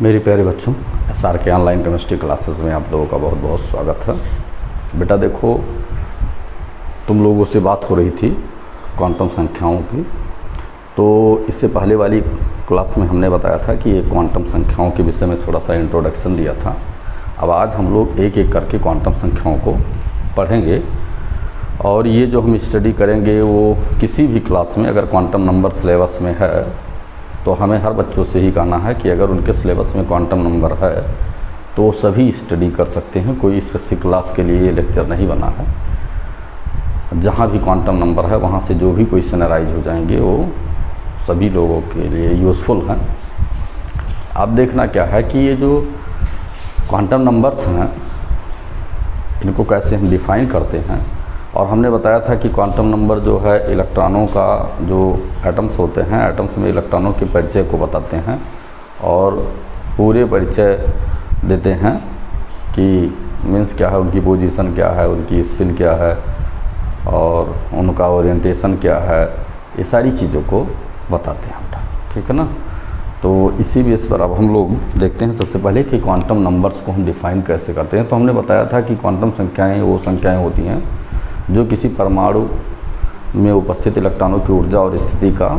मेरे प्यारे बच्चों, SR के ऑनलाइन केमिस्ट्री क्लासेस में आप लोगों का बहुत बहुत स्वागत है। बेटा देखो, तुम लोगों से बात हो रही थी क्वांटम संख्याओं की। तो इससे पहले वाली क्लास में हमने बताया था कि ये क्वांटम संख्याओं के विषय में थोड़ा सा इंट्रोडक्शन दिया था। अब आज हम लोग एक एक करके क्वांटम संख्याओं को पढ़ेंगे और ये जो हम स्टडी करेंगे वो किसी भी क्लास में अगर क्वांटम नंबर सिलेबस में है तो हमें हर बच्चों से ही कहना है कि अगर उनके सिलेबस में क्वांटम नंबर है तो सभी स्टडी कर सकते हैं। कोई स्पेसिफिक क्लास के लिए लेक्चर नहीं बना है। जहाँ भी क्वांटम नंबर है वहाँ से जो भी क्वेश्चन अराइज हो जाएंगे वो सभी लोगों के लिए यूज़फुल हैं। अब देखना क्या है कि ये जो क्वांटम नंबर्स हैं इनको कैसे हम डिफ़ाइन करते हैं। और हमने बताया था कि क्वांटम नंबर जो है इलेक्ट्रॉनों का जो एटम्स होते हैं, एटम्स में इलेक्ट्रॉनों के परिचय को बताते हैं और पूरे परिचय देते हैं कि मीन्स क्या है, उनकी पोजीशन क्या है, उनकी स्पिन क्या है और उनका ओरिएंटेशन क्या है, ये सारी चीज़ों को बताते हैं। ठीक है ना। तो इसी बेस पर अब हम लोग देखते हैं सबसे पहले कि क्वांटम नंबर्स को हम डिफ़ाइन कैसे करते हैं। तो हमने बताया था कि क्वांटम संख्याएँ वो संख्याएँ होती हैं जो किसी परमाणु में उपस्थित इलेक्ट्रॉनों की ऊर्जा और स्थिति का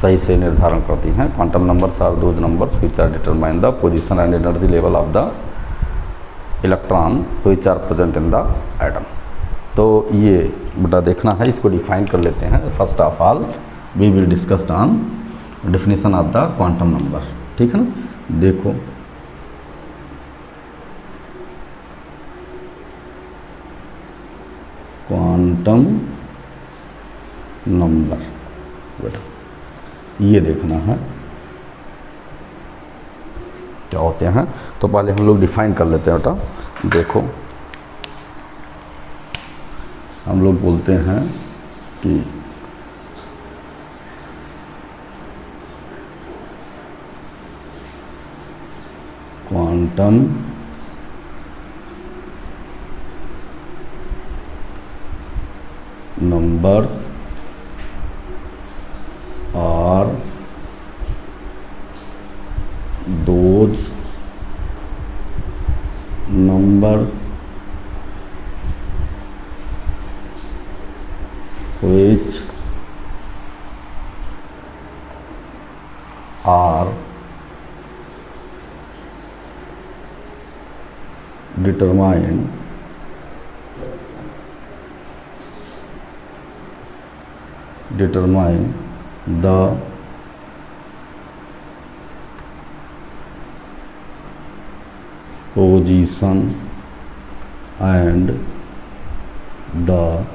सही से निर्धारण करती हैं। Quantum numbers are those numbers which are determine the position and energy level of the electron which are present in the atom. तो ये बेटा देखना है, इसको डिफाइन कर लेते हैं। First of all we will discussed on definition of the quantum number. ठीक है ना। देखो क्वांटम नंबर बेटा ये देखना है क्या होते हैं। तो पहले हम लोग डिफाइन कर लेते हैं बेटा। देखो हम लोग बोलते हैं कि quantum numbers are those numbers which are determined the position and the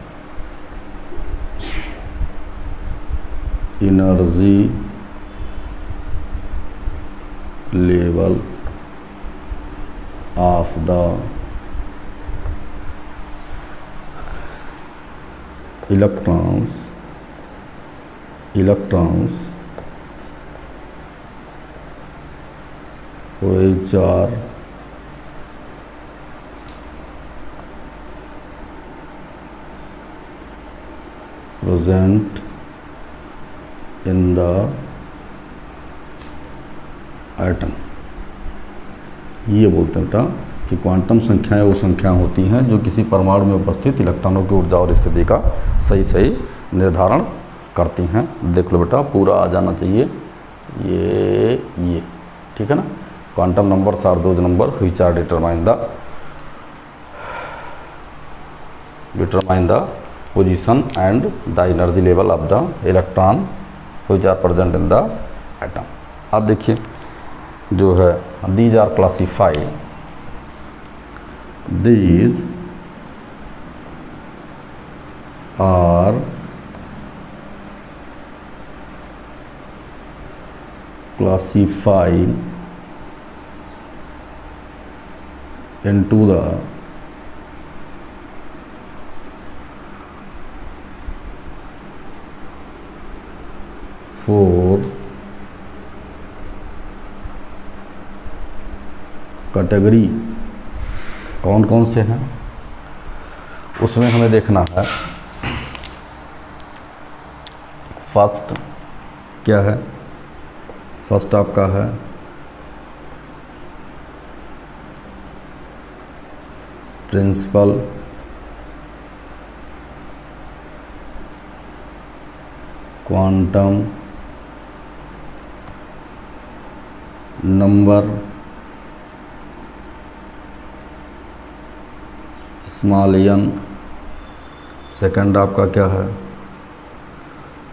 energy level of the electrons which are present in the atom। ये बोलते हैं बेटा कि क्वांटम संख्याएं वो संख्याएं होती हैं जो किसी परमाणु में उपस्थित इलेक्ट्रॉनों की ऊर्जा और स्थिति का सही निर्धारण करती हैं। देख लो बेटा, पूरा आ जाना चाहिए ये ठीक है ना। Quantum numbers are those number which are determine the position and the energy level of the electron which are present in the atom. अब देखिए जो है these are classified, these are classified into the four category. कौन कौन से हैं उसमें हमें देखना है। फर्स्ट क्या है, फर्स्ट आपका है principal quantum number small n। Second आपका क्या है?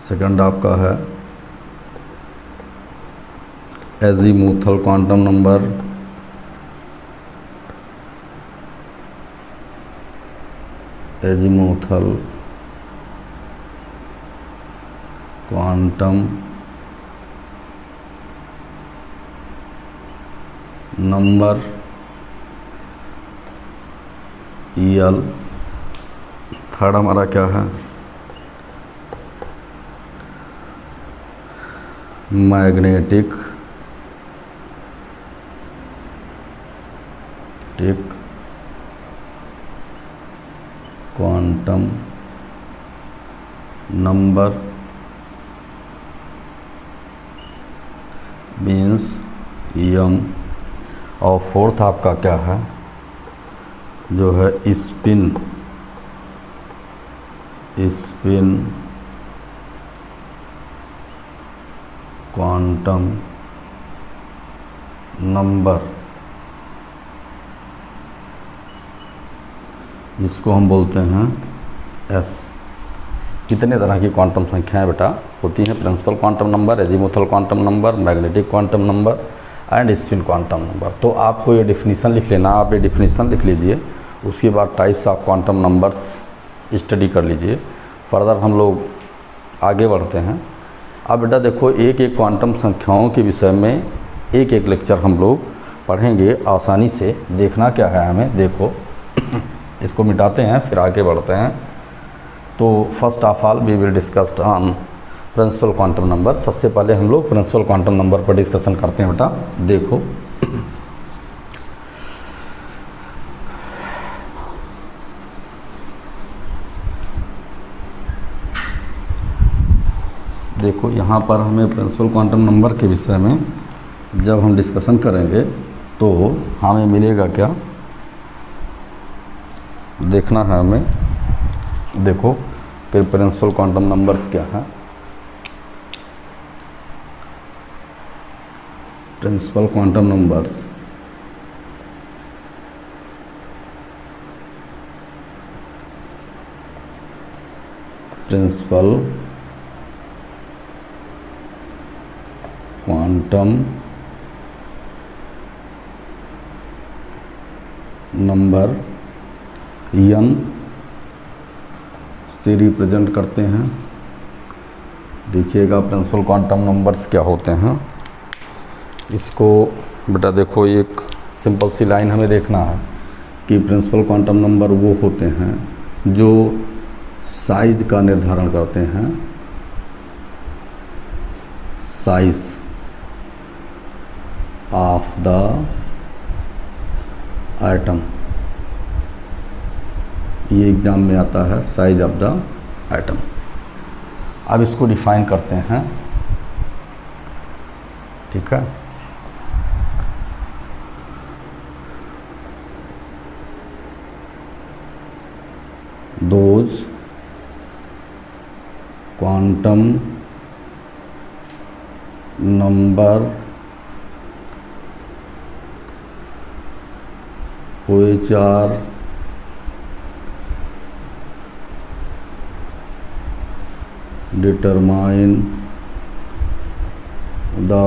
सेकंड आपका है azimuthal quantum number azimuthal quantum number EL। Third हमारा क्या है? Magnetic quantum number means young. और फोर्थ आपका क्या है? जो है स्पिन क्वांटम नंबर, जिसको हम बोलते हैं S। कितने तरह की क्वांटम संख्याएं बेटा होती हैं? Principal quantum number, azimuthal quantum number, magnetic quantum number and spin quantum number. तो आपको ये डिफिनीसन लिख लेना, आप ये डिफिनीसन लिख लीजिए, उसके बाद types of quantum numbers study कर लीजिए। फर्दर हम लोग आगे बढ़ते हैं। अब बेटा देखो, एक एक क्वांटम संख्याओं के विषय में एक एक लेक्चर हम लोग पढ़ेंगे आसानी से। देखना क्या है हमें, देखो इसको मिटाते हैं फिर आगे बढ़ते हैं। तो first of all we will discussed on principal quantum number. सबसे पहले हम लोग प्रिंसिपल क्वांटम नंबर पर डिस्कशन करते हैं बेटा। देखो देखो यहाँ पर हमें प्रिंसिपल क्वांटम नंबर के विषय में जब हम डिस्कशन करेंगे तो हमें मिलेगा क्या, देखना है हमें। देखो फिर प्रिंसिपल क्वांटम नंबर्स क्या है? Principal quantum numbers principal quantum number n से रिप्रेजेंट करते हैं। देखिएगा प्रिंसिपल क्वांटम नंबर्स क्या होते हैं। इसको बेटा देखो, एक सिंपल सी लाइन हमें देखना है कि प्रिंसिपल क्वांटम नंबर वो होते हैं जो साइज का निर्धारण करते हैं। साइज ऑफ द आइटम, ये एग्जाम में आता है, साइज ऑफ द आइटम। अब इसको डिफाइन करते हैं, ठीक है। Those quantum number which are determine the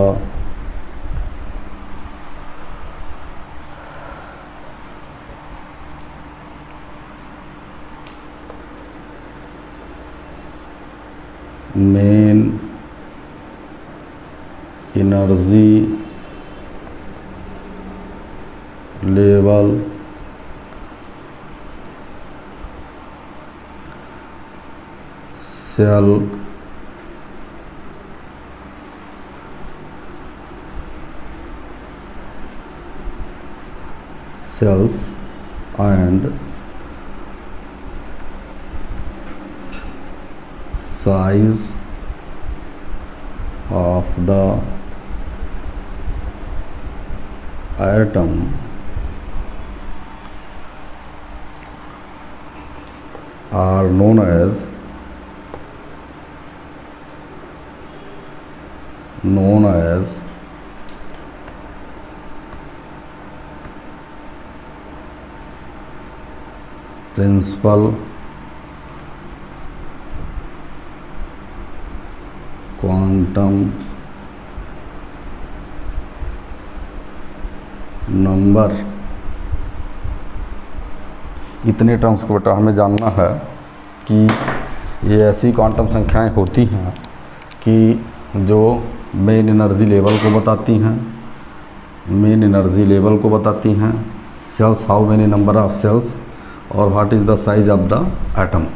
main energy level cell cells and size of the atom are known as principal quantum number. इतने टर्म्स को बेटा हमें जानना है कि ये ऐसी क्वांटम संख्याएं होती हैं कि जो मेन एनर्जी लेवल को बताती हैं, shells, how many number of shells, और what is the size of the atom.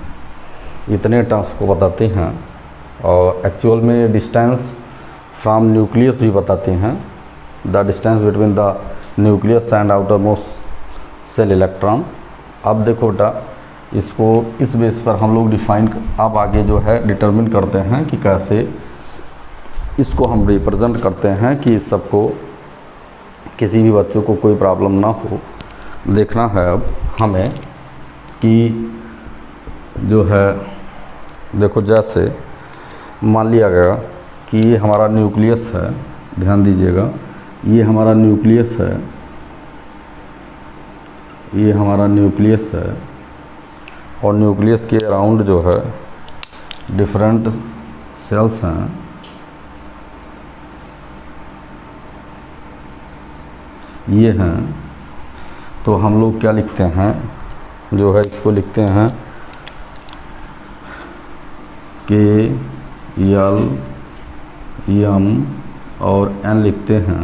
इतने टर्म्स को बताती हैं और एक्चुअल में डिस्टेंस फ्रॉम न्यूक्लियस भी बताती हैं, the distance between the nucleus and outer most shell electron. अब देखो बेटा इसको इस बेस पर हम लोग अब आगे जो है डिटरमिन करते हैं कि कैसे इसको हम रिप्रेजेंट करते हैं कि इस सबको किसी भी बच्चों को कोई प्रॉब्लम ना हो। देखना है अब हमें कि जो है देखो जैसे मान लिया गया कि ये हमारा न्यूक्लियस है, ध्यान दीजिएगा, ये हमारा न्यूक्लियस है, ये हमारा न्यूक्लियस है, और न्यूक्लियस के अराउंड जो है डिफरेंट सेल्स हैं। ये हैं, तो हम लोग क्या लिखते हैं, जो है इसको लिखते हैं के एल एम और एन लिखते हैं,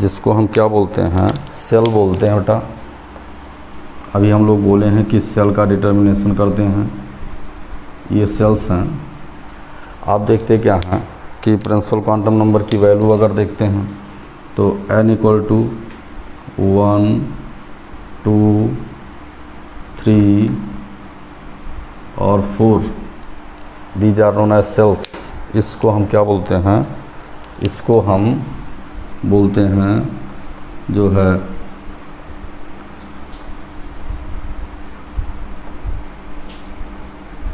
जिसको हम क्या बोलते हैं, सेल बोलते हैं बेटा। अभी हम लोग बोले हैं कि सेल का डिटर्मिनेशन करते हैं, ये सेल्स हैं। आप देखते क्या हैं कि प्रिंसिपल क्वांटम नंबर की वैल्यू अगर देखते हैं तो n इक्वल टू 1, 2, 3 और 4, these are known as shells. इसको हम क्या बोलते हैं, इसको हम बोलते हैं जो है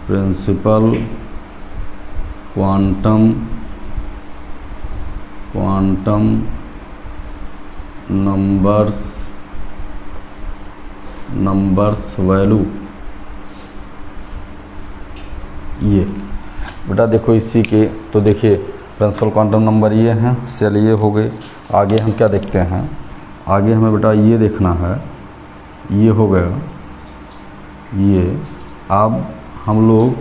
प्रिंसिपल क्वांटम नंबर्स वैल्यू। ये बेटा देखो इसी के, तो देखिए प्रिंसिपल क्वांटम नंबर ये हैं, सेल ये हो गए। आगे हम क्या देखते हैं, आगे हमें बेटा ये देखना है, ये हो गया ये। अब हम लोग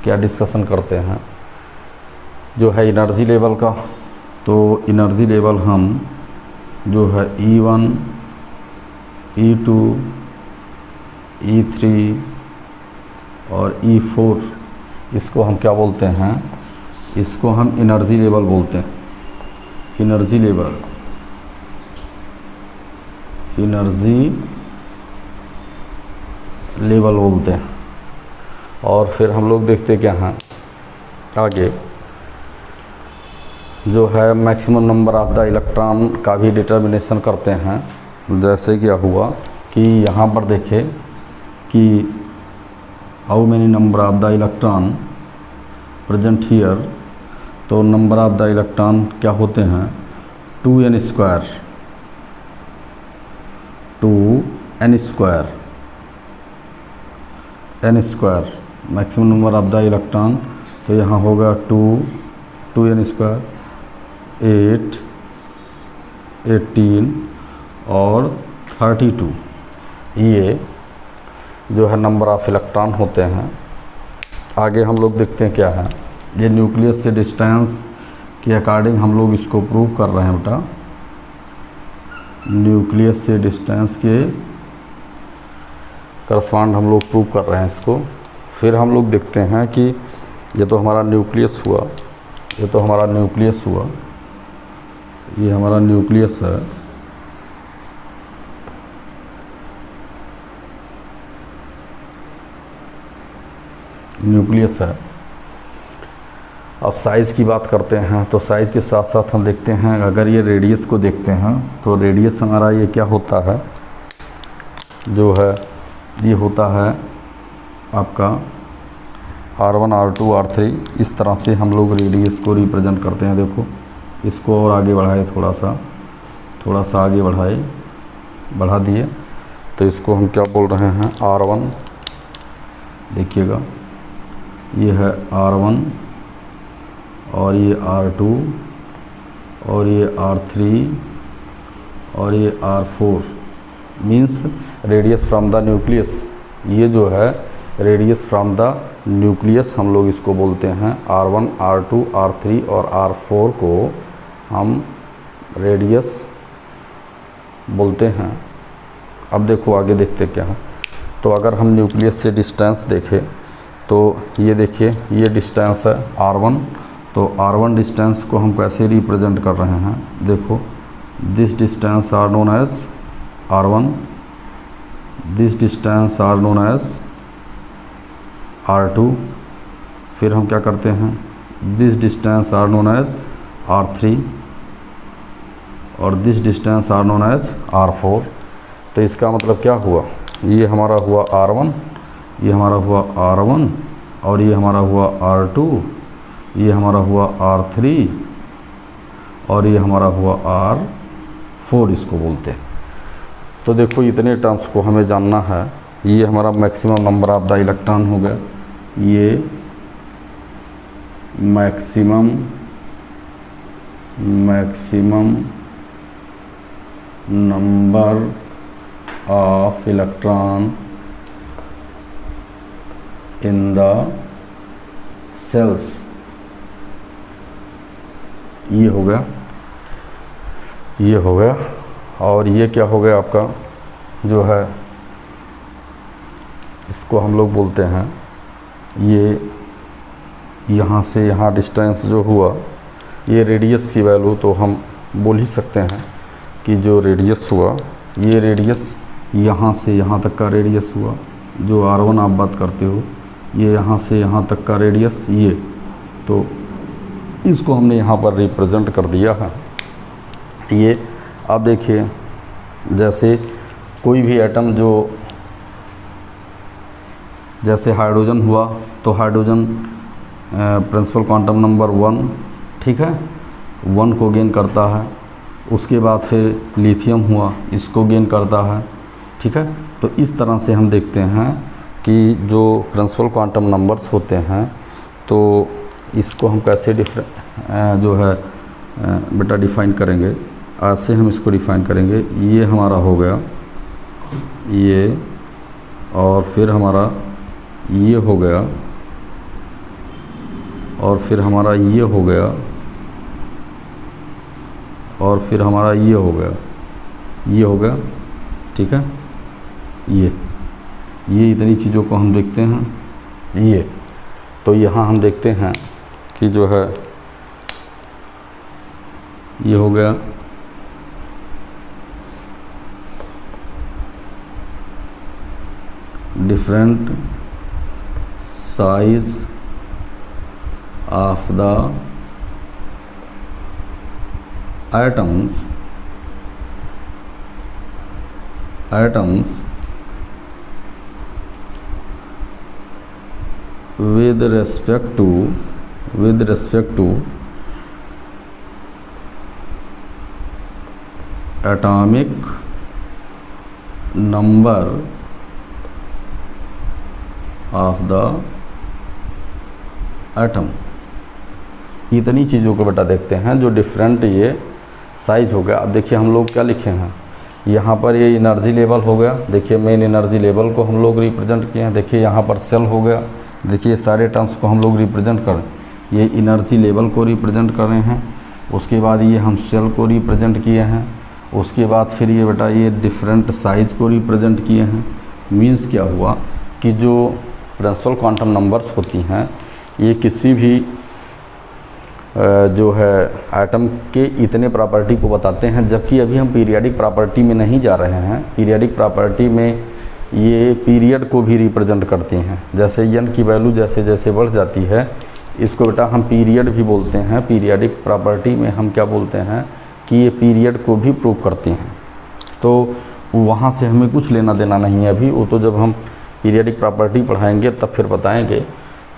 क्या डिस्कशन करते हैं जो है एनर्जी लेवल का। तो एनर्जी लेवल हम जो है E1, E2, E3 और E4, इसको हम क्या बोलते हैं, इसको हम एनर्जी लेवल बोलते हैं। एनर्जी लेवल बोलते हैं। और फिर हम लोग देखते क्या हैं आगे, जो है maximum number of the electron का भी डिटर्मिनेशन करते हैं। जैसे क्या हुआ कि यहाँ पर देखें कि how many number of the electron present here, तो नंबर ऑफ द इलेक्ट्रॉन क्या होते हैं, 2n square maximum number of the electron. तो यहाँ होगा 2n स्क्वायर, 8, 18 और 32। ये जो है नंबर ऑफ इलेक्ट्रॉन होते हैं। आगे हम लोग देखते हैं क्या है, ये न्यूक्लियस से डिस्टेंस के अकॉर्डिंग हम लोग इसको प्रूव कर रहे हैं बेटा। न्यूक्लियस से डिस्टेंस के करस्पॉन्ड हम लोग प्रूव कर रहे हैं इसको। फिर हम लोग देखते हैं कि ये तो हमारा न्यूक्लियस हुआ, ये हमारा न्यूक्लियस है। न्यूक्लियस है। अब साइज़ की बात करते हैं, तो साइज़ के साथ साथ हम देखते हैं, अगर ये रेडियस को देखते हैं तो रेडियस हमारा ये क्या होता है, जो है ये होता है आपका R1 R2 R3 इस तरह से हम लोग रेडियस को रिप्रेजेंट करते हैं। देखो इसको और आगे बढ़ाए, थोड़ा सा आगे बढ़ा दिए तो इसको हम क्या बोल रहे हैं, R1। देखिएगा ये है R1 और ये R2 और ये R3 और ये R4 means radius from the nucleus. ये जो है रेडियस फ्रॉम द न्यूक्लियस हम लोग इसको बोलते हैं। R1 R2 R3 और R4 को हम रेडियस बोलते हैं। अब देखो आगे देखते क्या है। तो अगर हम न्यूक्लियस से डिस्टेंस देखें तो ये देखिए ये डिस्टेंस है R1। तो R1 डिस्टेंस को हम कैसे रिप्रेजेंट कर रहे हैं, देखो this distance are known as R1, this distance are known as R2, फिर हम क्या करते हैं, this distance are known as R3 और this distance are known as R4। तो इसका मतलब क्या हुआ, ये हमारा हुआ R1, ये हमारा हुआ R1 और ये हमारा हुआ R2, ये हमारा हुआ R3 और ये हमारा हुआ R4 इसको बोलते हैं। तो देखो इतने टर्म्स को हमें जानना है। ये हमारा maximum number of the electron हो गया, ये maximum number of electron in the shells, ये हो गया। और ये क्या हो गया आपका, जो है इसको हम लोग बोलते हैं, ये यहाँ से यहाँ डिस्टेंस जो हुआ, ये रेडियस की वैल्यू तो हम बोल ही सकते हैं कि जो रेडियस हुआ, ये रेडियस यहाँ से यहाँ तक का रेडियस हुआ। जो R1 आप बात करते हो, ये यहाँ से यहाँ तक का रेडियस, ये तो इसको हमने यहाँ पर रिप्रेजेंट कर दिया है। ये अब देखिए जैसे कोई भी एटम जो, जैसे हाइड्रोजन हुआ तो हाइड्रोजन प्रिंसिपल क्वांटम नंबर 1, ठीक है, 1 को गेन करता है। उसके बाद फिर लिथियम हुआ, इसको गेन करता है, ठीक है। तो इस तरह से हम देखते हैं कि जो प्रिंसिपल क्वांटम नंबर्स होते हैं तो इसको हम कैसे जो है बेटा डिफ़ाइन करेंगे। आज से हम इसको डिफ़ाइन करेंगे। ये हमारा हो गया ये, और फिर हमारा ये हो गया, और फिर हमारा ये हो गया, और फिर हमारा ये हो गया, ठीक है। ये इतनी चीज़ों को हम देखते हैं। ये तो यहाँ हम देखते हैं कि जो है ये हो गया, different size of the atoms with respect to atomic number of the atom। इतनी चीज़ों को बेटा देखते हैं जो डिफरेंट ये साइज हो गया। अब देखिए हम लोग क्या लिखे हैं, यहाँ पर ये एनर्जी लेवल हो गया। देखिए मेन एनर्जी लेवल को हम लोग रिप्रेजेंट किए हैं। देखिए यहाँ पर सेल हो गया। देखिए सारे टर्म्स को हम लोग रिप्रेजेंट कर, ये एनर्जी लेवल को रिप्रेजेंट कर रहे हैं। उसके बाद ये हम सेल को रिप्रेजेंट किए हैं। उसके बाद फिर ये बेटा ये डिफरेंट साइज को रिप्रेजेंट किए हैं। मीन्स क्या हुआ कि जो प्रिंसिपल क्वांटम नंबर्स होती हैं ये किसी भी जो है एटम के इतने प्रॉपर्टी को बताते हैं, जबकि अभी हम पीरियाडिक प्रॉपर्टी में नहीं जा रहे हैं। पीरियाडिक प्रॉपर्टी में ये पीरियड को भी रिप्रेजेंट करती हैं। जैसे n की वैल्यू जैसे जैसे बढ़ जाती है, इसको बेटा हम पीरियड भी बोलते हैं। पीरियाडिक प्रॉपर्टी में हम क्या बोलते हैं कि ये पीरियड को भी प्रूव करती हैं। तो वहाँ से हमें कुछ लेना देना नहीं है अभी, वो तो जब हम पीरियडिक प्रॉपर्टी पढ़ाएंगे तब फिर बताएंगे।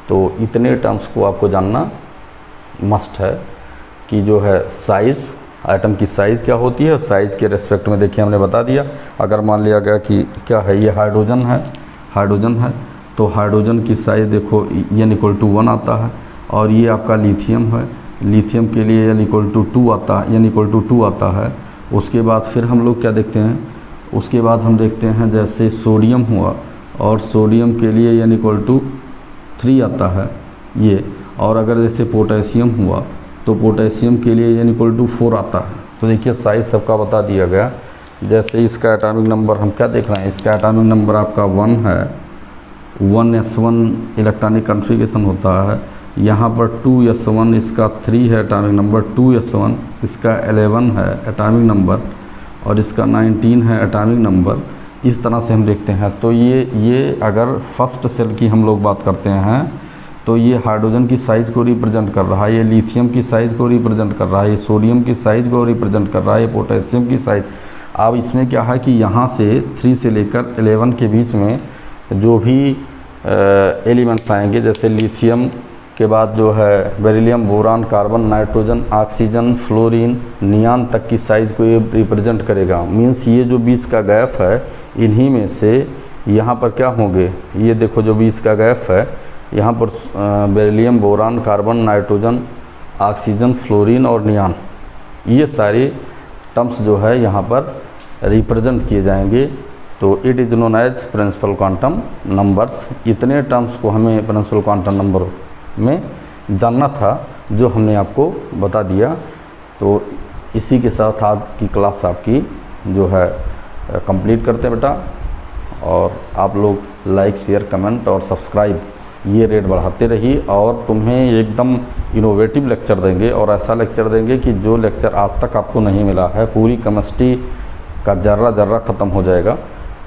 तो इतने टर्म्स को आपको जानना मस्ट है कि जो है साइज़, आइटम की साइज़ क्या होती है, साइज़ के रेस्पेक्ट में देखिए हमने बता दिया। अगर मान लिया गया कि क्या है, ये हाइड्रोजन है तो हाइड्रोजन की साइज़ देखो n=1 आता है, और ये आपका लिथियम है, लिथियम के लिए n=2 आता है, n=2 आता है। उसके बाद फिर हम लोग क्या देखते हैं, उसके बाद हम देखते हैं जैसे सोडियम हुआ, और सोडियम के लिए n=3 आता है ये। और अगर जैसे पोटेशियम हुआ तो पोटेशियम के लिए n=4 आता है। तो देखिए साइज़ सबका बता दिया गया। जैसे इसका एटॉमिक नंबर हम क्या देख रहे हैं, इसका एटॉमिक नंबर आपका 1 है, 1s1 इलेक्ट्रॉनिक कॉन्फ़िगरेशन होता है। यहाँ पर 2s1 इसका 3 है एटॉमिक नंबर, 2s1 इसका 11 है एटॉमिक नंबर, और इसका 19 है एटॉमिक नंबर। इस तरह से हम देखते हैं। तो ये अगर फर्स्ट सेल की हम लोग बात करते हैं तो ये हाइड्रोजन की साइज़ को रिप्रेजेंट कर रहा है, ये लिथियम की साइज़ को रिप्रेजेंट कर रहा है, ये सोडियम की साइज़ को रिप्रेजेंट कर रहा है, ये पोटेशियम की साइज़। अब इसमें क्या है कि यहाँ से 3 से लेकर 11 के बीच में जो भी एलिमेंट्स आएंगे, जैसे लिथियम के बाद जो है beryllium, boron, carbon, nitrogen, oxygen, fluorine, neon तक की साइज़ को ये रिप्रेजेंट करेगा। मीन्स ये जो बीच का गैप है, इन्हीं में से यहाँ पर क्या होंगे, ये देखो जो बीच का गैप है, यहाँ पर beryllium, boron, carbon, nitrogen, oxygen, fluorine और नियान, ये सारे टर्म्स जो है यहाँ पर रिप्रेजेंट किए जाएंगे। तो it is known as principal quantum numbers. इतने टर्म्स को हमें प्रिंसिपल क्वांटम नंबर में जानना था, जो हमने आपको बता दिया। तो इसी के साथ आज की क्लास आपकी जो है कंप्लीट करते हैं बेटा। और आप लोग लाइक, शेयर, कमेंट और सब्सक्राइब ये रेट बढ़ाते रहिए, और तुम्हें एकदम इनोवेटिव लेक्चर देंगे, और ऐसा लेक्चर देंगे कि जो लेक्चर आज तक आपको नहीं मिला है। पूरी केमिस्ट्री का जर्रा ख़त्म हो जाएगा,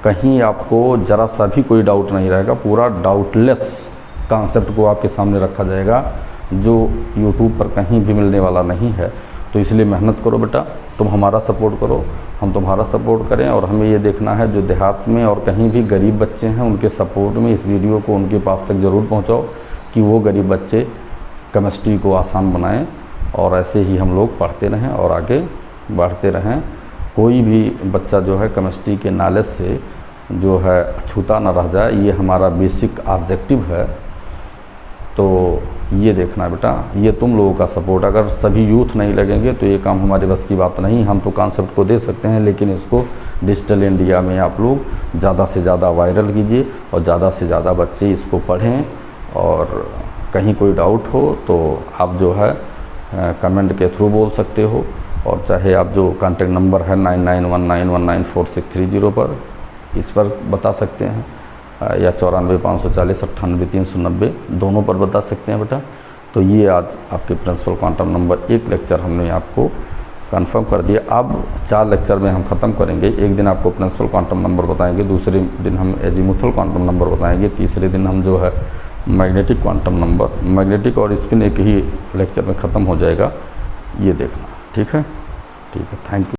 कहीं आपको ज़रा सा भी कोई डाउट नहीं रहेगा। पूरा डाउटलेस कॉन्सेप्ट को आपके सामने रखा जाएगा, जो यूट्यूब पर कहीं भी मिलने वाला नहीं है। तो इसलिए मेहनत करो बेटा, तुम हमारा सपोर्ट करो, हम तुम्हारा सपोर्ट करें। और हमें ये देखना है जो देहात में और कहीं भी गरीब बच्चे हैं, उनके सपोर्ट में इस वीडियो को उनके पास तक ज़रूर पहुंचाओ, कि वो गरीब बच्चे केमिस्ट्री को आसान बनाएं, और ऐसे ही हम लोग पढ़ते रहें और आगे बढ़ते रहें। कोई भी बच्चा जो है केमिस्ट्री के नॉलेज से जो है अछूता ना रह जाए, ये हमारा बेसिक ऑब्जेक्टिव है। तो ये देखना बेटा, ये तुम लोगों का सपोर्ट, अगर सभी यूथ नहीं लगेंगे तो ये काम हमारे बस की बात नहीं। हम तो कॉन्सेप्ट को दे सकते हैं, लेकिन इसको डिजिटल इंडिया में आप लोग ज़्यादा से ज़्यादा वायरल कीजिए, और ज़्यादा से ज़्यादा बच्चे इसको पढ़ें। और कहीं कोई डाउट हो तो आप जो है कमेंट के थ्रू बोल सकते हो, और चाहे आप जो कॉन्टेक्ट नंबर है 9919194630 पर, इस पर बता सकते हैं, या 9454489390 दोनों पर बता सकते हैं बेटा। तो ये आज आपके प्रिंसिपल क्वांटम नंबर 1 लेक्चर हमने आपको कंफर्म कर दिया। अब 4 लेक्चर में हम ख़त्म करेंगे। एक दिन आपको प्रिंसिपल क्वांटम नंबर बताएंगे, दूसरे दिन हम एजीमुथल क्वांटम नंबर बताएंगे, तीसरे दिन हम जो है मैग्नेटिक क्वांटम नंबर, मैग्नेटिक और स्पिन एक ही लेक्चर में ख़त्म हो जाएगा। ये देखना, ठीक है? ठीक है, थैंक यू।